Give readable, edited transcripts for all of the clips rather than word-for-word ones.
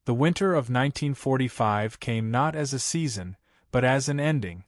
The winter of 1945 came not as a season, but as an ending.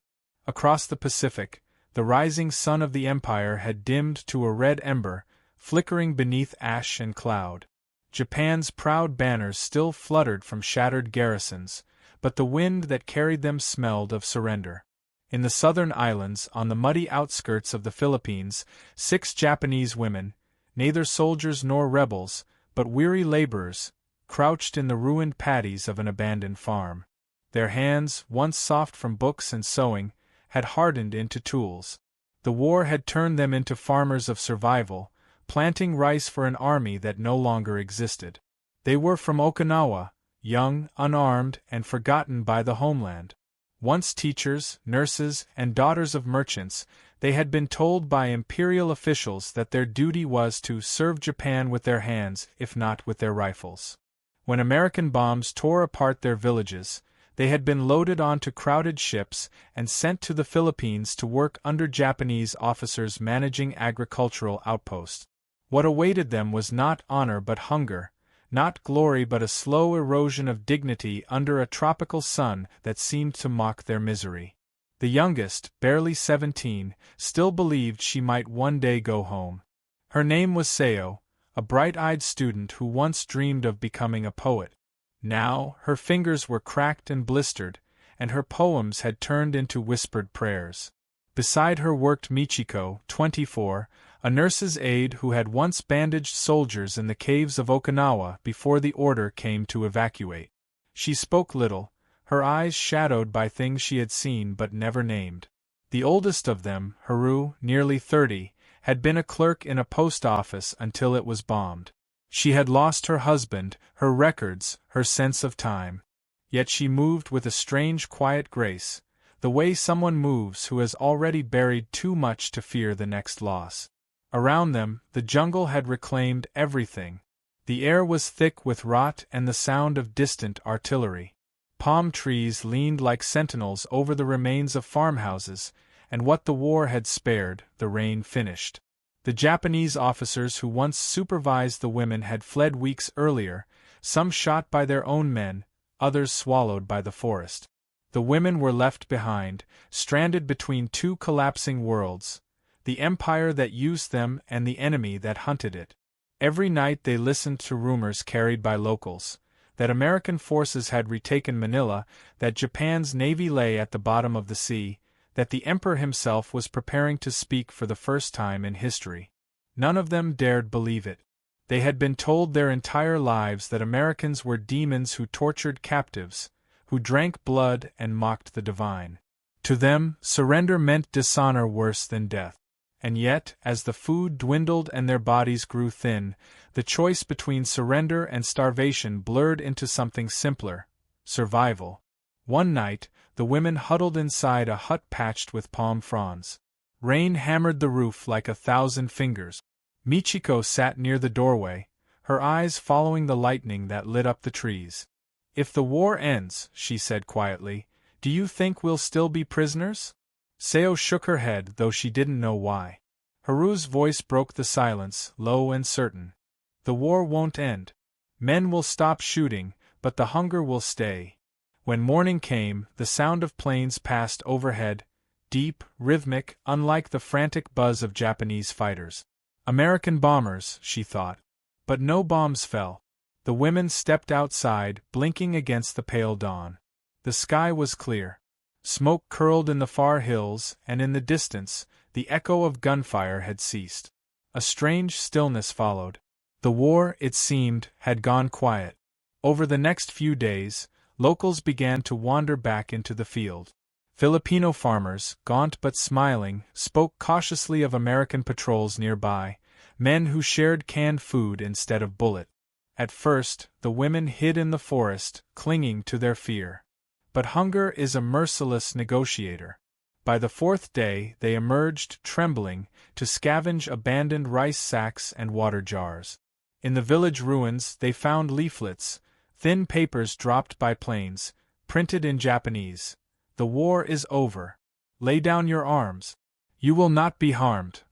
Across the Pacific, the rising sun of the Empire had dimmed to a red ember, flickering beneath ash and cloud. Japan's proud banners still fluttered from shattered garrisons, but the wind that carried them smelled of surrender. In the southern islands, on the muddy outskirts of the Philippines, 6 Japanese women, neither soldiers nor rebels, but weary laborers, crouched in the ruined paddies of an abandoned farm. Their hands, once soft from books and sewing, had hardened into tools. The war had turned them into farmers of survival, planting rice for an army that no longer existed. They were from Okinawa, young, unarmed, and forgotten by the homeland. Once teachers, nurses, and daughters of merchants, they had been told by imperial officials that their duty was to serve Japan with their hands, if not with their rifles. When American bombs tore apart their villages, they had been loaded onto crowded ships and sent to the Philippines to work under Japanese officers managing agricultural outposts. What awaited them was not honor but hunger, not glory but a slow erosion of dignity under a tropical sun that seemed to mock their misery. The youngest, barely 17, still believed she might one day go home. Her name was Seo, a bright-eyed student who once dreamed of becoming a poet. Now, her fingers were cracked and blistered, and her poems had turned into whispered prayers. Beside her worked Michiko, 24, a nurse's aide who had once bandaged soldiers in the caves of Okinawa before the order came to evacuate. She spoke little, her eyes shadowed by things she had seen but never named. The oldest of them, Haru, nearly 30, had been a clerk in a post office until it was bombed. She had lost her husband, her records, her sense of time. Yet she moved with a strange quiet grace, the way someone moves who has already buried too much to fear the next loss. Around them, the jungle had reclaimed everything. The air was thick with rot and the sound of distant artillery. Palm trees leaned like sentinels over the remains of farmhouses, and what the war had spared, the rain finished. The Japanese officers who once supervised the women had fled weeks earlier, some shot by their own men, others swallowed by the forest. The women were left behind, stranded between 2 collapsing worlds, the empire that used them and the enemy that hunted it. Every night they listened to rumors carried by locals, that American forces had retaken Manila, that Japan's navy lay at the bottom of the sea, that the emperor himself was preparing to speak for the first time in history. None of them dared believe it. They had been told their entire lives that Americans were demons who tortured captives, who drank blood and mocked the divine. To them, surrender meant dishonor worse than death. And yet, as the food dwindled and their bodies grew thin, the choice between surrender and starvation blurred into something simpler: survival. One night, the women huddled inside a hut patched with palm fronds. Rain hammered the roof like 1,000 fingers. Michiko sat near the doorway, her eyes following the lightning that lit up the trees. "If the war ends," she said quietly, "do you think we'll still be prisoners?" Seo shook her head, though she didn't know why. Haru's voice broke the silence, low and certain. "The war won't end. Men will stop shooting, but the hunger will stay." When morning came, the sound of planes passed overhead, deep, rhythmic, unlike the frantic buzz of Japanese fighters. American bombers, she thought. But no bombs fell. The women stepped outside, blinking against the pale dawn. The sky was clear. Smoke curled in the far hills, and in the distance, the echo of gunfire had ceased. A strange stillness followed. The war, it seemed, had gone quiet. Over the next few days, locals began to wander back into the field. Filipino farmers, gaunt but smiling, spoke cautiously of American patrols nearby, men who shared canned food instead of bullet. At first, the women hid in the forest, clinging to their fear. But hunger is a merciless negotiator. By the 4th day, they emerged, trembling, to scavenge abandoned rice sacks and water jars. In the village ruins, they found leaflets, thin papers dropped by planes, printed in Japanese. "The war is over. Lay down your arms. You will not be harmed."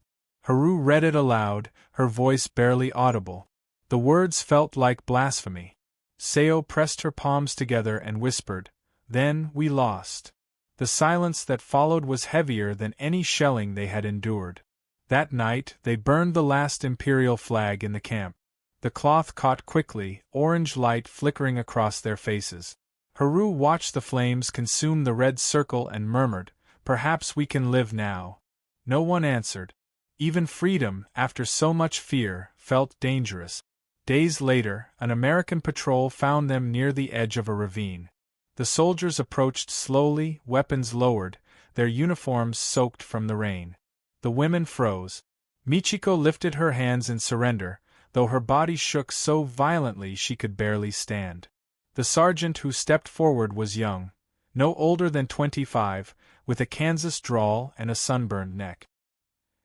Haru read it aloud, her voice barely audible. The words felt like blasphemy. Seo pressed her palms together and whispered, "Then we lost." The silence that followed was heavier than any shelling they had endured. That night they burned the last Imperial flag in the camp. The cloth caught quickly, orange light flickering across their faces. Haru watched the flames consume the red circle and murmured, "Perhaps we can live now." No one answered. Even freedom, after so much fear, felt dangerous. Days later, an American patrol found them near the edge of a ravine. The soldiers approached slowly, weapons lowered, their uniforms soaked from the rain. The women froze. Michiko lifted her hands in surrender, though her body shook so violently she could barely stand. The sergeant who stepped forward was young, no older than 25, with a Kansas drawl and a sunburned neck.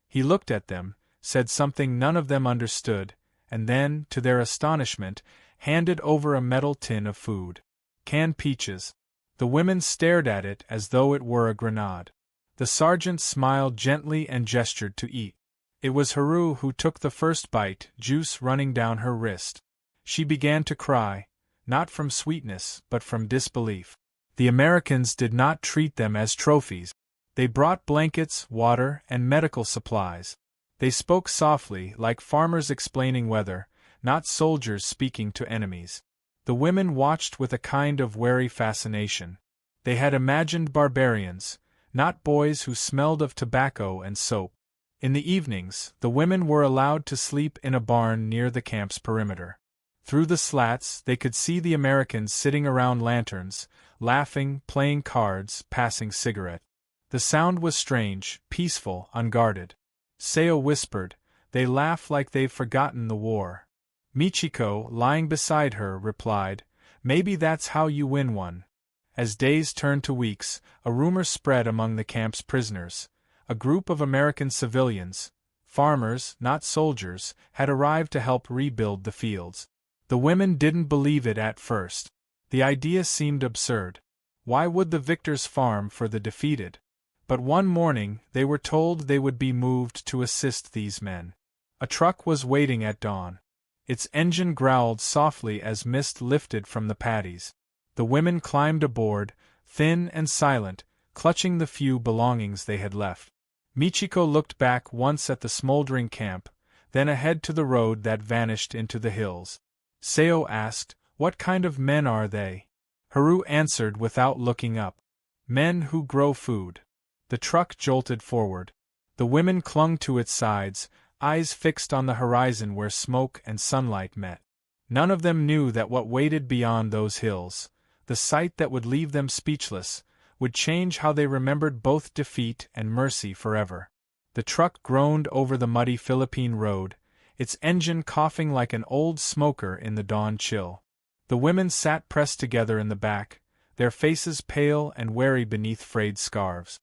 He looked at them, said something none of them understood, and then, to their astonishment, handed over a metal tin of food. Canned peaches. The women stared at it as though it were a grenade. The sergeant smiled gently and gestured to eat. It was Haru who took the first bite, juice running down her wrist. She began to cry, not from sweetness but from disbelief. The Americans did not treat them as trophies. They brought blankets, water, and medical supplies. They spoke softly, like farmers explaining weather, not soldiers speaking to enemies. The women watched with a kind of wary fascination. They had imagined barbarians, not boys who smelled of tobacco and soap. In the evenings, the women were allowed to sleep in a barn near the camp's perimeter. Through the slats, they could see the Americans sitting around lanterns, laughing, playing cards, passing cigarettes. The sound was strange, peaceful, unguarded. Seo whispered, "They laugh like they've forgotten the war." Michiko, lying beside her, replied, "Maybe that's how you win one." As days turned to weeks, a rumor spread among the camp's prisoners. A group of American civilians, farmers, not soldiers, had arrived to help rebuild the fields. The women didn't believe it at first. The idea seemed absurd. Why would the victors farm for the defeated? But one morning, they were told they would be moved to assist these men. A truck was waiting at dawn. Its engine growled softly as mist lifted from the paddies. The women climbed aboard, thin and silent, clutching the few belongings they had left. Michiko looked back once at the smoldering camp, then ahead to the road that vanished into the hills. Seo asked, "What kind of men are they?" Haru answered without looking up. "Men who grow food." The truck jolted forward. The women clung to its sides, eyes fixed on the horizon where smoke and sunlight met. None of them knew that what waited beyond those hills, the sight that would leave them speechless, would change how they remembered both defeat and mercy forever. The truck groaned over the muddy Philippine road, its engine coughing like an old smoker in the dawn chill. The women sat pressed together in the back, their faces pale and wary beneath frayed scarves.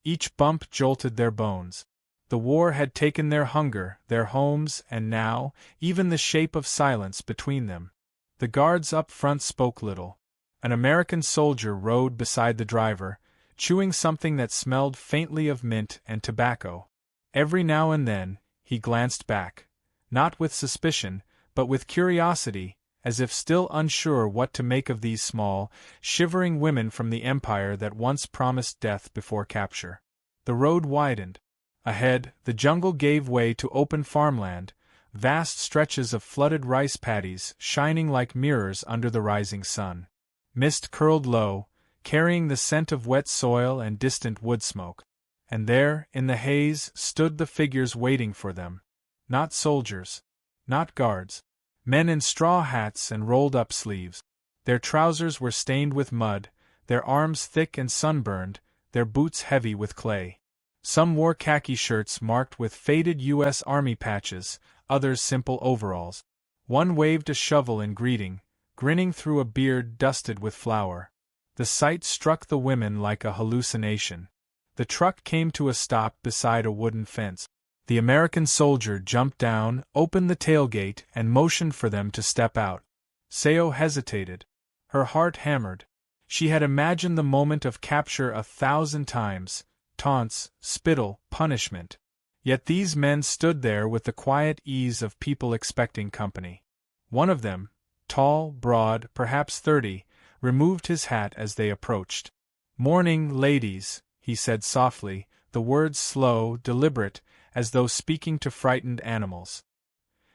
Each bump jolted their bones. The war had taken their hunger, their homes, and now, even the shape of silence between them. The guards up front spoke little. An American soldier rode beside the driver, chewing something that smelled faintly of mint and tobacco. Every now and then, he glanced back, not with suspicion, but with curiosity, as if still unsure what to make of these small, shivering women from the empire that once promised death before capture. The road widened. Ahead, the jungle gave way to open farmland, vast stretches of flooded rice paddies shining like mirrors under the rising sun. Mist curled low, carrying the scent of wet soil and distant wood smoke. And there, in the haze, stood the figures waiting for them. Not soldiers. Not guards. Men in straw hats and rolled-up sleeves. Their trousers were stained with mud, their arms thick and sunburned, their boots heavy with clay. Some wore khaki shirts marked with faded U.S. Army patches, others simple overalls. One waved a shovel in greeting, grinning through a beard dusted with flour. The sight struck the women like a hallucination. The truck came to a stop beside a wooden fence. The American soldier jumped down, opened the tailgate, and motioned for them to step out. Seo hesitated. Her heart hammered. She had imagined the moment of capture 1,000 times, taunts, spittle, punishment. Yet these men stood there with the quiet ease of people expecting company. One of them, tall, broad, perhaps 30, removed his hat as they approached. "Morning, ladies," he said softly, the words slow, deliberate, as though speaking to frightened animals.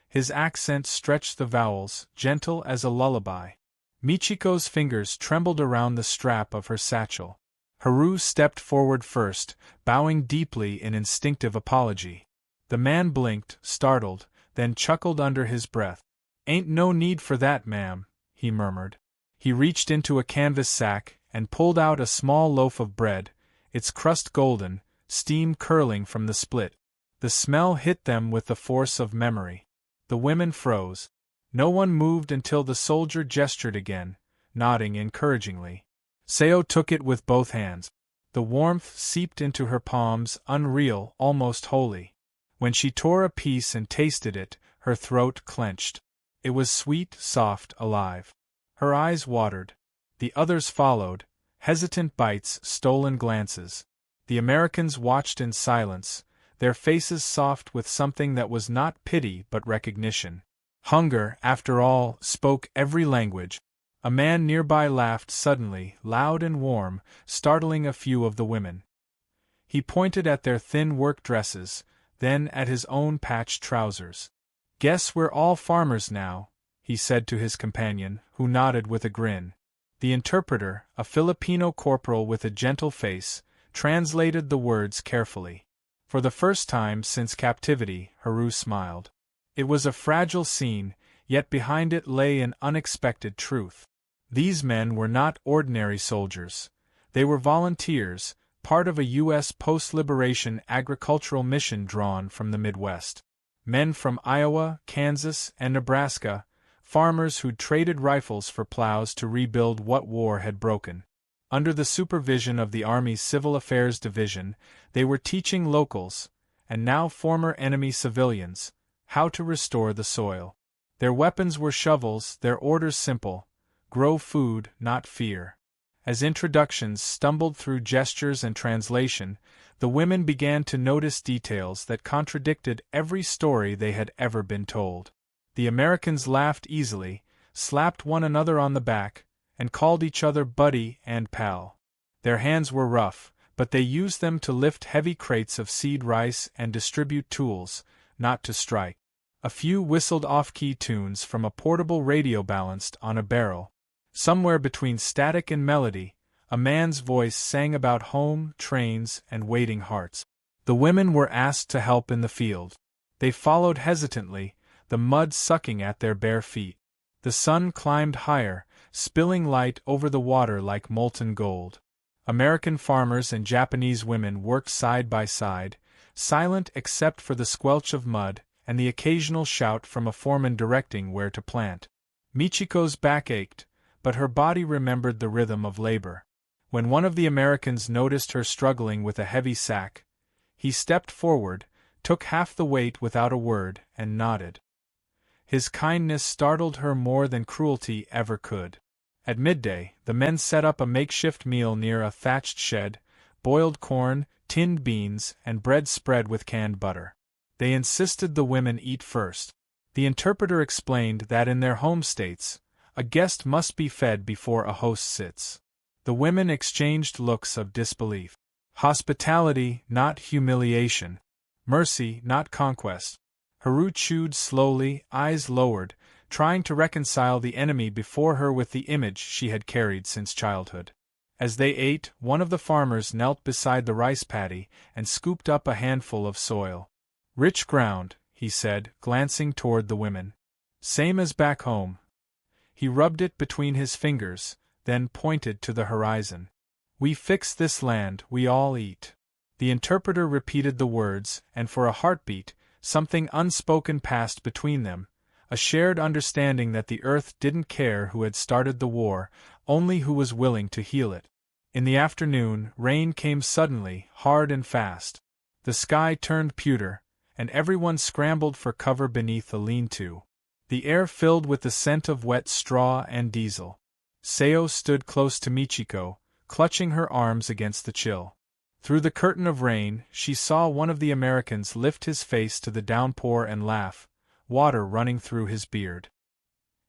His accent stretched the vowels, gentle as a lullaby. Michiko's fingers trembled around the strap of her satchel. Haru stepped forward first, bowing deeply in instinctive apology. The man blinked, startled, then chuckled under his breath. "Ain't no need for that, ma'am," he murmured. He reached into a canvas sack and pulled out a small loaf of bread, its crust golden, steam curling from the split. The smell hit them with the force of memory. The women froze. No one moved until the soldier gestured again, nodding encouragingly. Seo took it with both hands. The warmth seeped into her palms, unreal, almost holy. When she tore a piece and tasted it, her throat clenched. It was sweet, soft, alive. Her eyes watered. The others followed, hesitant bites, stolen glances. The Americans watched in silence, their faces soft with something that was not pity but recognition. Hunger, after all, spoke every language. A man nearby laughed suddenly, loud and warm, startling a few of the women. He pointed at their thin work dresses, then at his own patched trousers. "Guess we're all farmers now," he said to his companion, who nodded with a grin. The interpreter, a Filipino corporal with a gentle face, translated the words carefully. For the first time since captivity, Haru smiled. It was a fragile scene, yet behind it lay an unexpected truth. These men were not ordinary soldiers. They were volunteers, part of a U.S. post-liberation agricultural mission drawn from the Midwest. Men from Iowa, Kansas, and Nebraska, farmers who'd traded rifles for plows to rebuild what war had broken. Under the supervision of the Army's Civil Affairs Division, they were teaching locals, and now former enemy civilians, how to restore the soil. Their weapons were shovels, their orders simple: grow food, not fear. As introductions stumbled through gestures and translation, the women began to notice details that contradicted every story they had ever been told. The Americans laughed easily, slapped one another on the back, and called each other buddy and pal. Their hands were rough, but they used them to lift heavy crates of seed rice and distribute tools, not to strike. A few whistled off-key tunes from a portable radio balanced on a barrel. Somewhere between static and melody, a man's voice sang about home, trains, and waiting hearts. The women were asked to help in the field. They followed hesitantly, the mud sucking at their bare feet. The sun climbed higher, spilling light over the water like molten gold. American farmers and Japanese women worked side by side, silent except for the squelch of mud and the occasional shout from a foreman directing where to plant. Michiko's back ached, but her body remembered the rhythm of labor. When one of the Americans noticed her struggling with a heavy sack, he stepped forward, took half the weight without a word, and nodded. His kindness startled her more than cruelty ever could. At midday, the men set up a makeshift meal near a thatched shed: boiled corn, tinned beans, and bread spread with canned butter. They insisted the women eat first. The interpreter explained that in their home states, a guest must be fed before a host sits. The women exchanged looks of disbelief. Hospitality, not humiliation. Mercy, not conquest. Haru chewed slowly, eyes lowered, trying to reconcile the enemy before her with the image she had carried since childhood. As they ate, one of the farmers knelt beside the rice paddy and scooped up a handful of soil. "Rich ground," he said, glancing toward the women. "Same as back home." He rubbed it between his fingers, then pointed to the horizon. "We fix this land, we all eat." The interpreter repeated the words, and for a heartbeat, something unspoken passed between them, a shared understanding that the earth didn't care who had started the war, only who was willing to heal it. In the afternoon, rain came suddenly, hard and fast. The sky turned pewter, and everyone scrambled for cover beneath a lean-to. The air filled with the scent of wet straw and diesel. Seo stood close to Michiko, clutching her arms against the chill. Through the curtain of rain, she saw one of the Americans lift his face to the downpour and laugh, water running through his beard.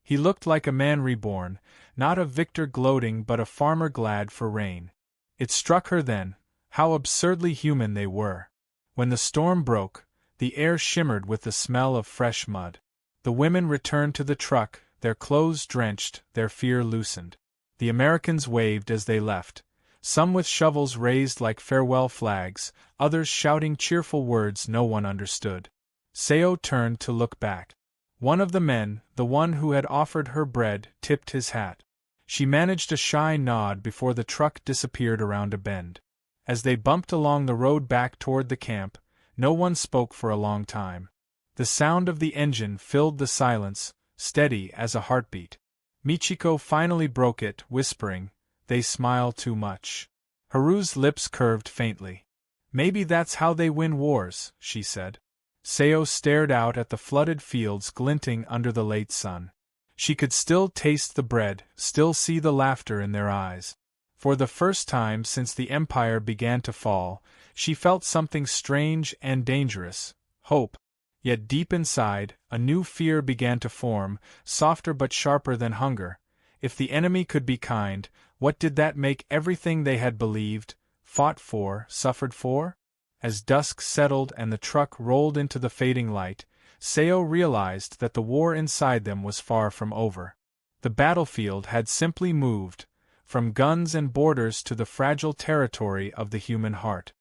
He looked like a man reborn, not a victor gloating but a farmer glad for rain. It struck her then, how absurdly human they were. When the storm broke, the air shimmered with the smell of fresh mud. The women returned to the truck, their clothes drenched, their fear loosened. The Americans waved as they left, some with shovels raised like farewell flags, others shouting cheerful words no one understood. Seo turned to look back. One of the men, the one who had offered her bread, tipped his hat. She managed a shy nod before the truck disappeared around a bend. As they bumped along the road back toward the camp, no one spoke for a long time. The sound of the engine filled the silence, steady as a heartbeat. Michiko finally broke it, whispering, "They smile too much." Haru's lips curved faintly. "Maybe that's how they win wars," she said. Seo stared out at the flooded fields glinting under the late sun. She could still taste the bread, still see the laughter in their eyes. For the first time since the empire began to fall, she felt something strange and dangerous, hope. Yet deep inside, a new fear began to form, softer but sharper than hunger. If the enemy could be kind, what did that make everything they had believed, fought for, suffered for? As dusk settled and the truck rolled into the fading light, Seo realized that the war inside them was far from over. The battlefield had simply moved, from guns and borders to the fragile territory of the human heart.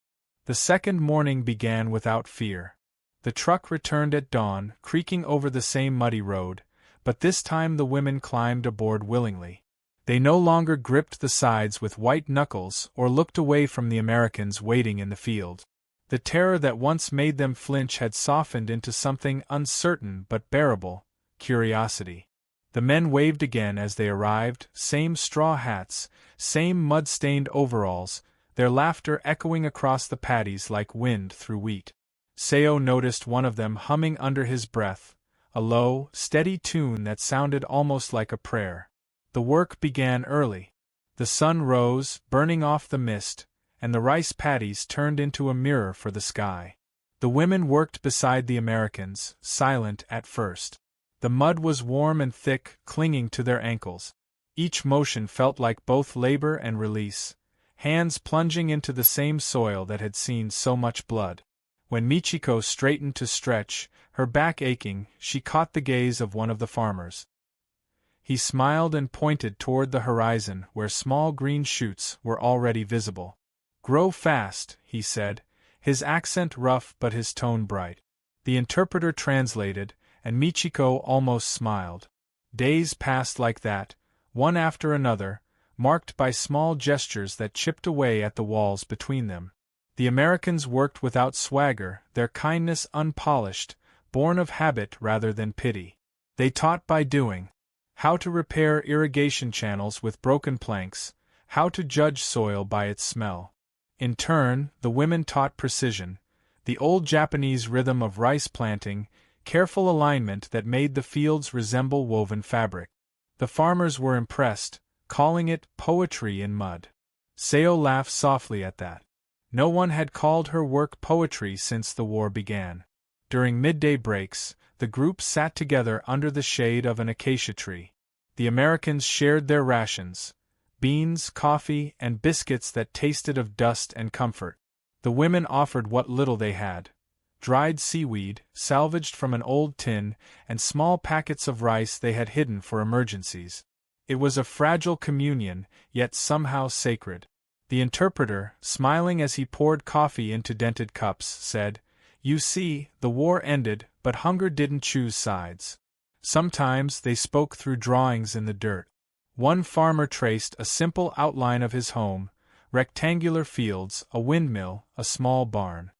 The second morning began without fear. The truck returned at dawn, creaking over the same muddy road, but this time the women climbed aboard willingly. They no longer gripped the sides with white knuckles or looked away from the Americans waiting in the field. The terror that once made them flinch had softened into something uncertain but bearable, curiosity. The men waved again as they arrived, same straw hats, same mud-stained overalls, their laughter echoing across the paddies like wind through wheat. Seo noticed one of them humming under his breath, a low, steady tune that sounded almost like a prayer. The work began early. The sun rose, burning off the mist, and the rice paddies turned into a mirror for the sky. The women worked beside the Americans, silent at first. The mud was warm and thick, clinging to their ankles. Each motion felt like both labor and release, hands plunging into the same soil that had seen so much blood. When Michiko straightened to stretch, her back aching, she caught the gaze of one of the farmers. He smiled and pointed toward the horizon where small green shoots were already visible. "Grow fast," he said, his accent rough but his tone bright. The interpreter translated, and Michiko almost smiled. Days passed like that, one after another, marked by small gestures that chipped away at the walls between them. The Americans worked without swagger, their kindness unpolished, born of habit rather than pity. They taught by doing. How to repair irrigation channels with broken planks, how to judge soil by its smell. In turn, the women taught precision, the old Japanese rhythm of rice planting, careful alignment that made the fields resemble woven fabric. The farmers were impressed, calling it poetry in mud. Seo laughed softly at that. No one had called her work poetry since the war began. During midday breaks, the group sat together under the shade of an acacia tree. The Americans shared their rations, beans, coffee, and biscuits that tasted of dust and comfort. The women offered what little they had: dried seaweed, salvaged from an old tin, and small packets of rice they had hidden for emergencies. It was a fragile communion, yet somehow sacred. The interpreter, smiling as he poured coffee into dented cups, said, "You see, the war ended, but hunger didn't choose sides." Sometimes they spoke through drawings in the dirt. One farmer traced a simple outline of his home: rectangular fields, a windmill, a small barn.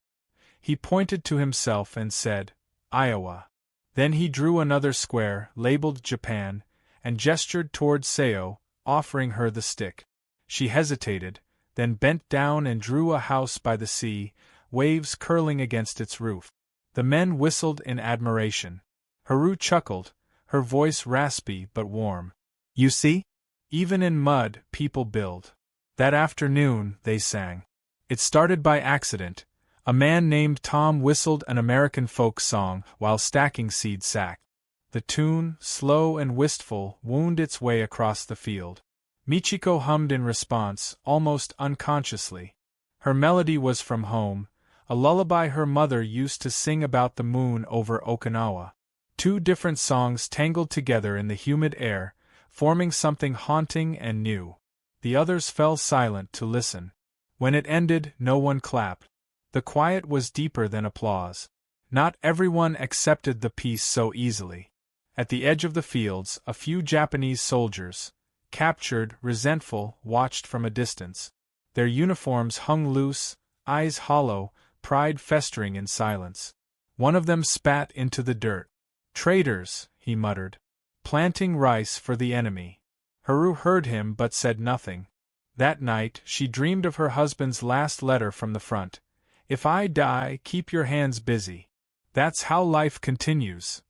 He pointed to himself and said, "Iowa." Then he drew another square, labeled Japan, and gestured toward Seo, offering her the stick. She hesitated, then bent down and drew a house by the sea, waves curling against its roof. The men whistled in admiration. Haru chuckled, her voice raspy but warm. "You see? Even in mud, people build." That afternoon, they sang. It started by accident. A man named Tom whistled an American folk song while stacking seed sack. The tune, slow and wistful, wound its way across the field. Michiko hummed in response, almost unconsciously. Her melody was from home, a lullaby her mother used to sing about the moon over Okinawa. Two different songs tangled together in the humid air, forming something haunting and new. The others fell silent to listen. When it ended, no one clapped. The quiet was deeper than applause. Not everyone accepted the piece so easily. At the edge of the fields, a few Japanese soldiers, captured, resentful, watched from a distance. Their uniforms hung loose, eyes hollow, pride festering in silence. One of them spat into the dirt. "Traitors," he muttered. "Planting rice for the enemy." Haru heard him but said nothing. That night, she dreamed of her husband's last letter from the front. "If I die, keep your hands busy. That's how life continues."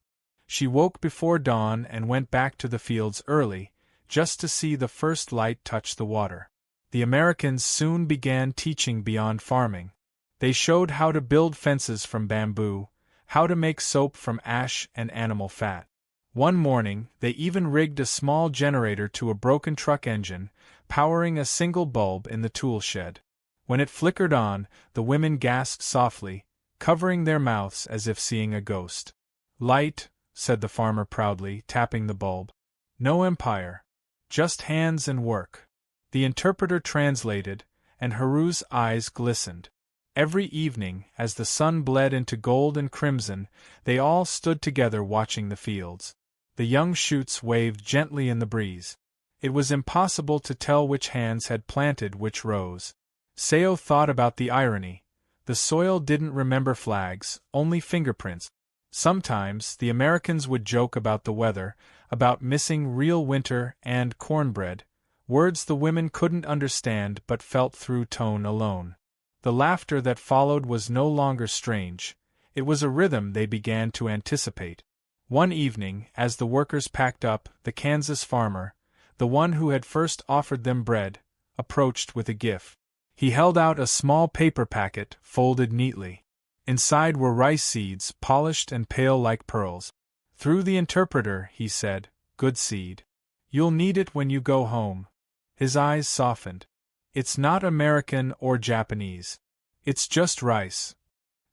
She woke before dawn and went back to the fields early, just to see the first light touch the water. The Americans soon began teaching beyond farming. They showed how to build fences from bamboo, how to make soap from ash and animal fat. One morning, they even rigged a small generator to a broken truck engine, powering a single bulb in the tool shed. When it flickered on, the women gasped softly, covering their mouths as if seeing a ghost. "Light," said the farmer proudly, tapping the bulb. "No empire. Just hands and work." The interpreter translated, and Haru's eyes glistened. Every evening, as the sun bled into gold and crimson, they all stood together watching the fields. The young shoots waved gently in the breeze. It was impossible to tell which hands had planted which rows. Seo thought about the irony. The soil didn't remember flags, only fingerprints. Sometimes, the Americans would joke about the weather, about missing real winter and cornbread, words the women couldn't understand but felt through tone alone. The laughter that followed was no longer strange. It was a rhythm they began to anticipate. One evening, as the workers packed up, the Kansas farmer, the one who had first offered them bread, approached with a gift. He held out a small paper packet, folded neatly. Inside were rice seeds, polished and pale like pearls. Through the interpreter, he said, "Good seed. You'll need it when you go home." His eyes softened. "It's not American or Japanese. It's just rice."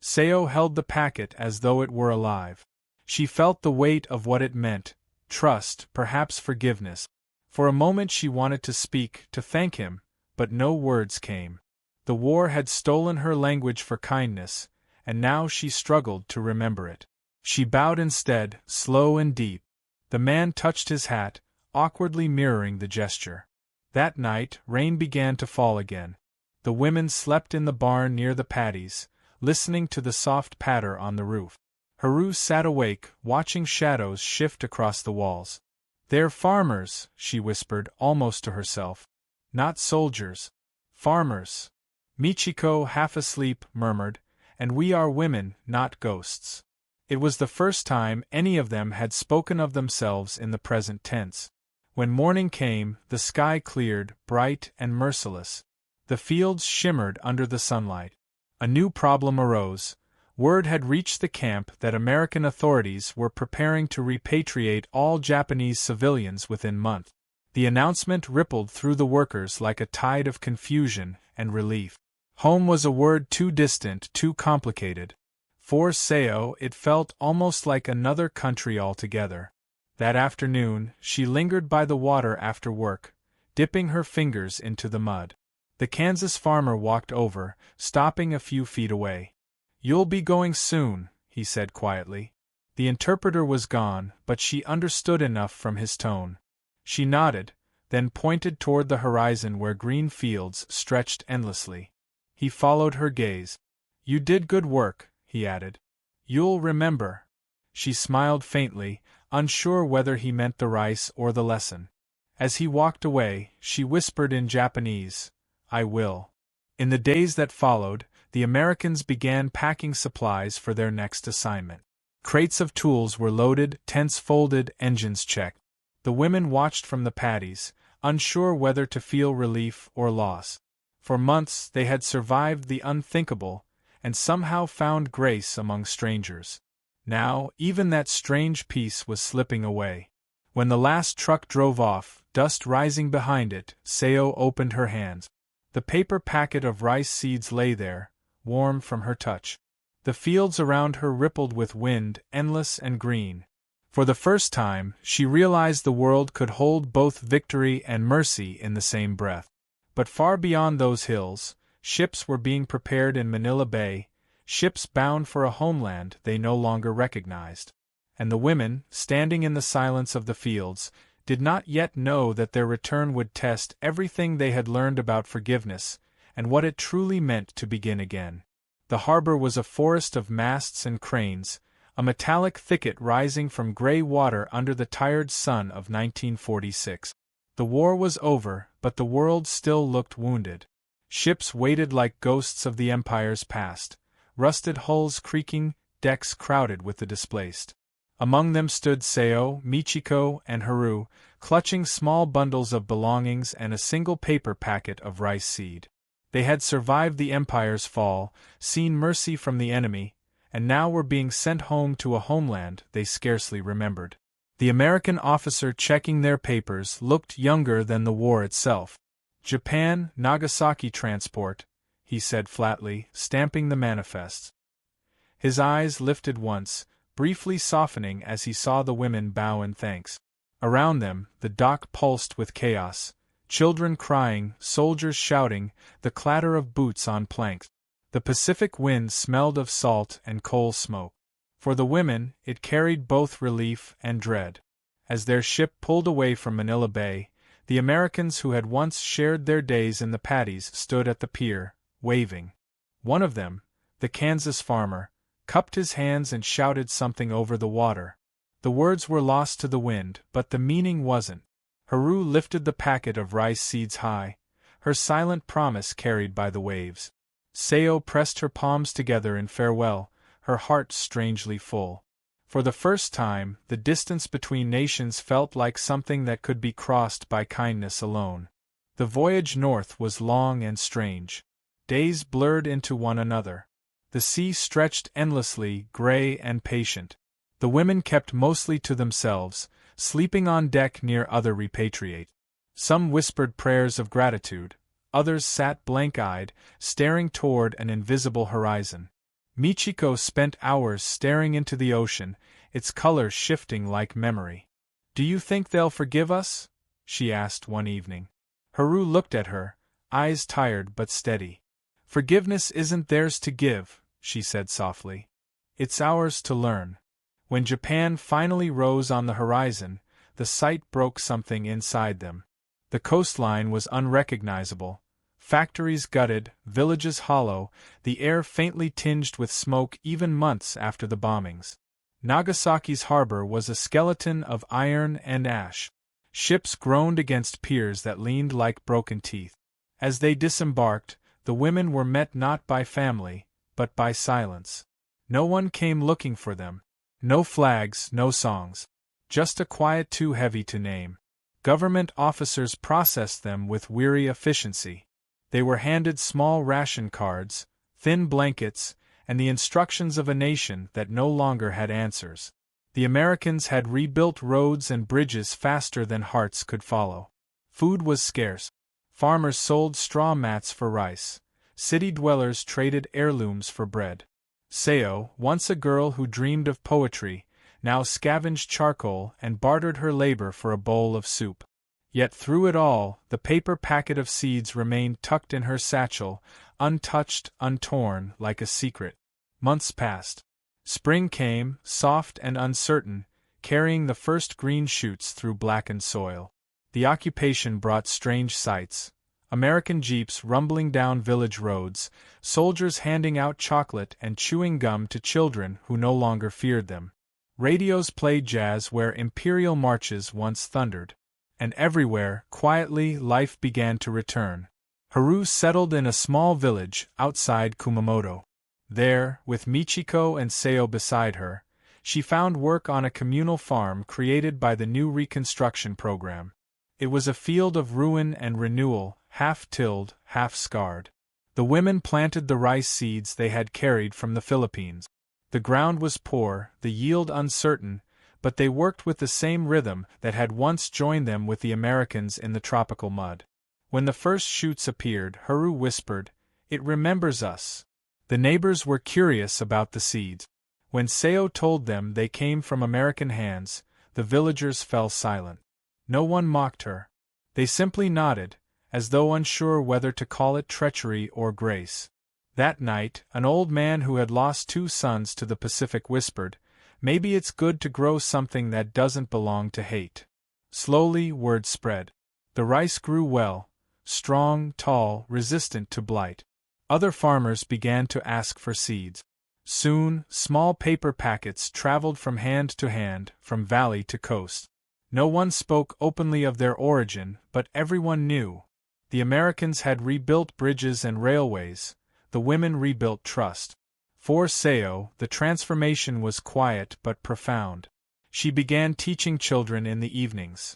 Seo held the packet as though it were alive. She felt the weight of what it meant, trust, perhaps forgiveness. For a moment she wanted to speak, to thank him, but no words came. The war had stolen her language for kindness, and now she struggled to remember it. She bowed instead, slow and deep. The man touched his hat, awkwardly mirroring the gesture. That night, rain began to fall again. The women slept in the barn near the paddies, listening to the soft patter on the roof. Haru sat awake, watching shadows shift across the walls. "They're farmers," she whispered, almost to herself. "Not soldiers. Farmers." Michiko, half asleep, murmured, "And we are women, not ghosts." It was the first time any of them had spoken of themselves in the present tense. When morning came, the sky cleared, bright and merciless. The fields shimmered under the sunlight. A new problem arose. Word had reached the camp that American authorities were preparing to repatriate all Japanese civilians within months. The announcement rippled through the workers like a tide of confusion and relief. Home was a word too distant, too complicated. For Seo, it felt almost like another country altogether. That afternoon, she lingered by the water after work, dipping her fingers into the mud. The Kansas farmer walked over, stopping a few feet away. "You'll be going soon," he said quietly. The interpreter was gone, but she understood enough from his tone. She nodded, then pointed toward the horizon where green fields stretched endlessly. He followed her gaze. "You did good work," he added. "You'll remember." She smiled faintly, unsure whether he meant the rice or the lesson. As he walked away, she whispered in Japanese, "I will." In the days that followed, the Americans began packing supplies for their next assignment. Crates of tools were loaded, tents folded, engines checked. The women watched from the paddies, unsure whether to feel relief or loss. For months they had survived the unthinkable, and somehow found grace among strangers. Now, even that strange peace was slipping away. When the last truck drove off, dust rising behind it, Seo opened her hands. The paper packet of rice seeds lay there, warm from her touch. The fields around her rippled with wind, endless and green. For the first time, she realized the world could hold both victory and mercy in the same breath. But far beyond those hills, ships were being prepared in Manila Bay, ships bound for a homeland they no longer recognized. And the women, standing in the silence of the fields, did not yet know that their return would test everything they had learned about forgiveness, and what it truly meant to begin again. The harbor was a forest of masts and cranes, a metallic thicket rising from gray water under the tired sun of 1946. The war was over, but the world still looked wounded. Ships waited like ghosts of the empire's past, rusted hulls creaking, decks crowded with the displaced. Among them stood Seo, Michiko, and Haru, clutching small bundles of belongings and a single paper packet of rice seed. They had survived the empire's fall, seen mercy from the enemy, and now were being sent home to a homeland they scarcely remembered. The American officer checking their papers looked younger than the war itself. "Japan, Nagasaki transport," he said flatly, stamping the manifests. His eyes lifted once, briefly softening as he saw the women bow in thanks. Around them, the dock pulsed with chaos, children crying, soldiers shouting, the clatter of boots on planks. The Pacific wind smelled of salt and coal smoke. For the women, it carried both relief and dread. As their ship pulled away from Manila Bay, the Americans who had once shared their days in the paddies stood at the pier, waving. One of them, the Kansas farmer, cupped his hands and shouted something over the water. The words were lost to the wind, but the meaning wasn't. Haru lifted the packet of rice seeds high, her silent promise carried by the waves. Seo pressed her palms together in farewell, her heart strangely full. For the first time, the distance between nations felt like something that could be crossed by kindness alone. The voyage north was long and strange. Days blurred into one another. The sea stretched endlessly, gray and patient. The women kept mostly to themselves, sleeping on deck near other repatriates. Some whispered prayers of gratitude, others sat blank-eyed, staring toward an invisible horizon. Michiko spent hours staring into the ocean, its color shifting like memory. "Do you think they'll forgive us?" she asked one evening. Haru looked at her, eyes tired but steady. "Forgiveness isn't theirs to give," she said softly. "It's ours to learn." When Japan finally rose on the horizon, the sight broke something inside them. The coastline was unrecognizable. Factories gutted, villages hollow, the air faintly tinged with smoke even months after the bombings. Nagasaki's harbor was a skeleton of iron and ash. Ships groaned against piers that leaned like broken teeth. As they disembarked, the women were met not by family, but by silence. No one came looking for them. No flags, no songs. Just a quiet too heavy to name. Government officers processed them with weary efficiency. They were handed small ration cards, thin blankets, and the instructions of a nation that no longer had answers. The Americans had rebuilt roads and bridges faster than hearts could follow. Food was scarce. Farmers sold straw mats for rice. City dwellers traded heirlooms for bread. Seo, once a girl who dreamed of poetry, now scavenged charcoal and bartered her labor for a bowl of soup. Yet through it all, the paper packet of seeds remained tucked in her satchel, untouched, untorn, like a secret. Months passed. Spring came, soft and uncertain, carrying the first green shoots through blackened soil. The occupation brought strange sights. American jeeps rumbling down village roads, soldiers handing out chocolate and chewing gum to children who no longer feared them. Radios played jazz where imperial marches once thundered. And everywhere, quietly, life began to return. Haru settled in a small village outside Kumamoto. There, with Michiko and Seo beside her, she found work on a communal farm created by the new reconstruction program. It was a field of ruin and renewal, half-tilled, half-scarred. The women planted the rice seeds they had carried from the Philippines. The ground was poor, the yield uncertain, but they worked with the same rhythm that had once joined them with the Americans in the tropical mud. When the first shoots appeared, Haru whispered, "It remembers us." The neighbors were curious about the seeds. When Seo told them they came from American hands, the villagers fell silent. No one mocked her. They simply nodded, as though unsure whether to call it treachery or grace. That night, an old man who had lost 2 sons to the Pacific whispered, "Maybe it's good to grow something that doesn't belong to hate." Slowly, word spread. The rice grew well, strong, tall, resistant to blight. Other farmers began to ask for seeds. Soon, small paper packets traveled from hand to hand, from valley to coast. No one spoke openly of their origin, but everyone knew. The Americans had rebuilt bridges and railways. The women rebuilt trust. For Seo, the transformation was quiet but profound. She began teaching children in the evenings.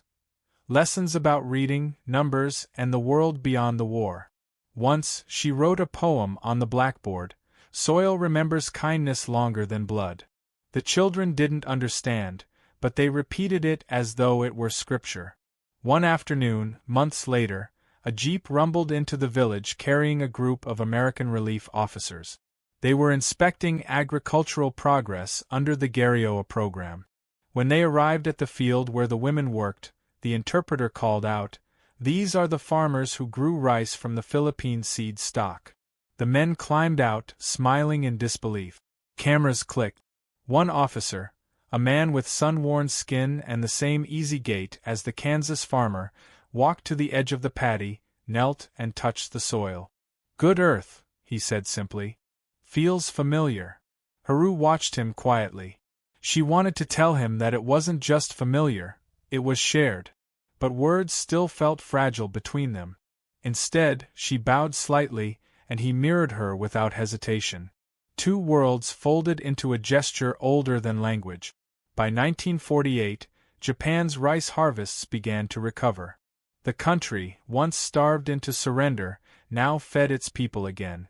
Lessons about reading, numbers, and the world beyond the war. Once, she wrote a poem on the blackboard, "Soil remembers kindness longer than blood." The children didn't understand, but they repeated it as though it were scripture. One afternoon, months later, a jeep rumbled into the village carrying a group of American relief officers. They were inspecting agricultural progress under the Garrioa program. When they arrived at the field where the women worked, the interpreter called out, "These are the farmers who grew rice from the Philippine seed stock." The men climbed out, smiling in disbelief. Cameras clicked. One officer, a man with sun-worn skin and the same easy gait as the Kansas farmer, walked to the edge of the paddy, knelt and touched the soil. "Good earth," he said simply. "Feels familiar." Haru watched him quietly. She wanted to tell him that it wasn't just familiar, it was shared. But words still felt fragile between them. Instead, she bowed slightly, and he mirrored her without hesitation. 2 worlds folded into a gesture older than language. By 1948, Japan's rice harvests began to recover. The country, once starved into surrender, now fed its people again.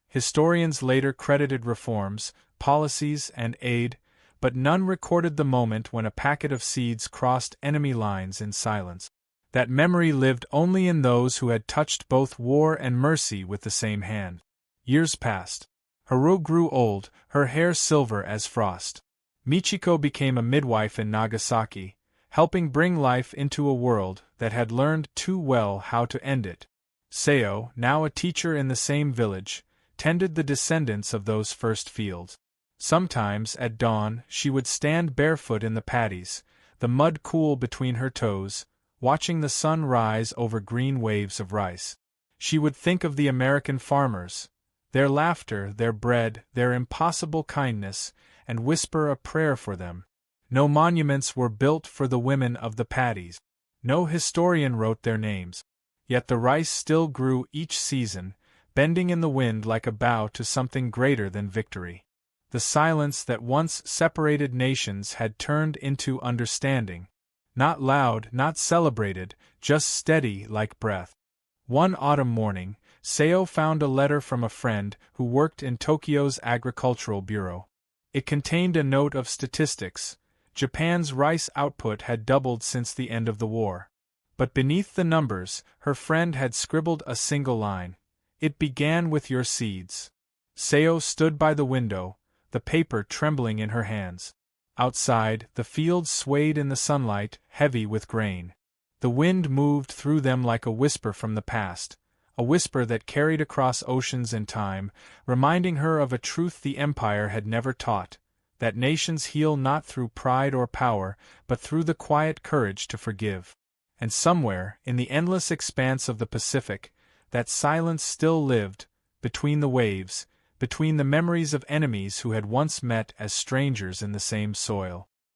Historians later credited reforms, policies, and aid, but none recorded the moment when a packet of seeds crossed enemy lines in silence. That memory lived only in those who had touched both war and mercy with the same hand. Years passed. Haru grew old, her hair silver as frost. Michiko became a midwife in Nagasaki, helping bring life into a world that had learned too well how to end it. Seo, now a teacher in the same village, tended the descendants of those first fields. Sometimes, at dawn, she would stand barefoot in the paddies, the mud cool between her toes, watching the sun rise over green waves of rice. She would think of the American farmers, their laughter, their bread, their impossible kindness, and whisper a prayer for them. No monuments were built for the women of the paddies. No historian wrote their names. Yet the rice still grew each season, bending in the wind like a bow to something greater than victory. The silence that once separated nations had turned into understanding. Not loud, not celebrated, just steady like breath. One autumn morning, Seo found a letter from a friend who worked in Tokyo's agricultural bureau. It contained a note of statistics. Japan's rice output had doubled since the end of the war. But beneath the numbers, her friend had scribbled a single line. "It began with your seeds." Seo stood by the window, the paper trembling in her hands. Outside, the fields swayed in the sunlight, heavy with grain. The wind moved through them like a whisper from the past, a whisper that carried across oceans and time, reminding her of a truth the Empire had never taught, that nations heal not through pride or power, but through the quiet courage to forgive. And somewhere, in the endless expanse of the Pacific, that silence still lived, between the waves, between the memories of enemies who had once met as strangers in the same soil.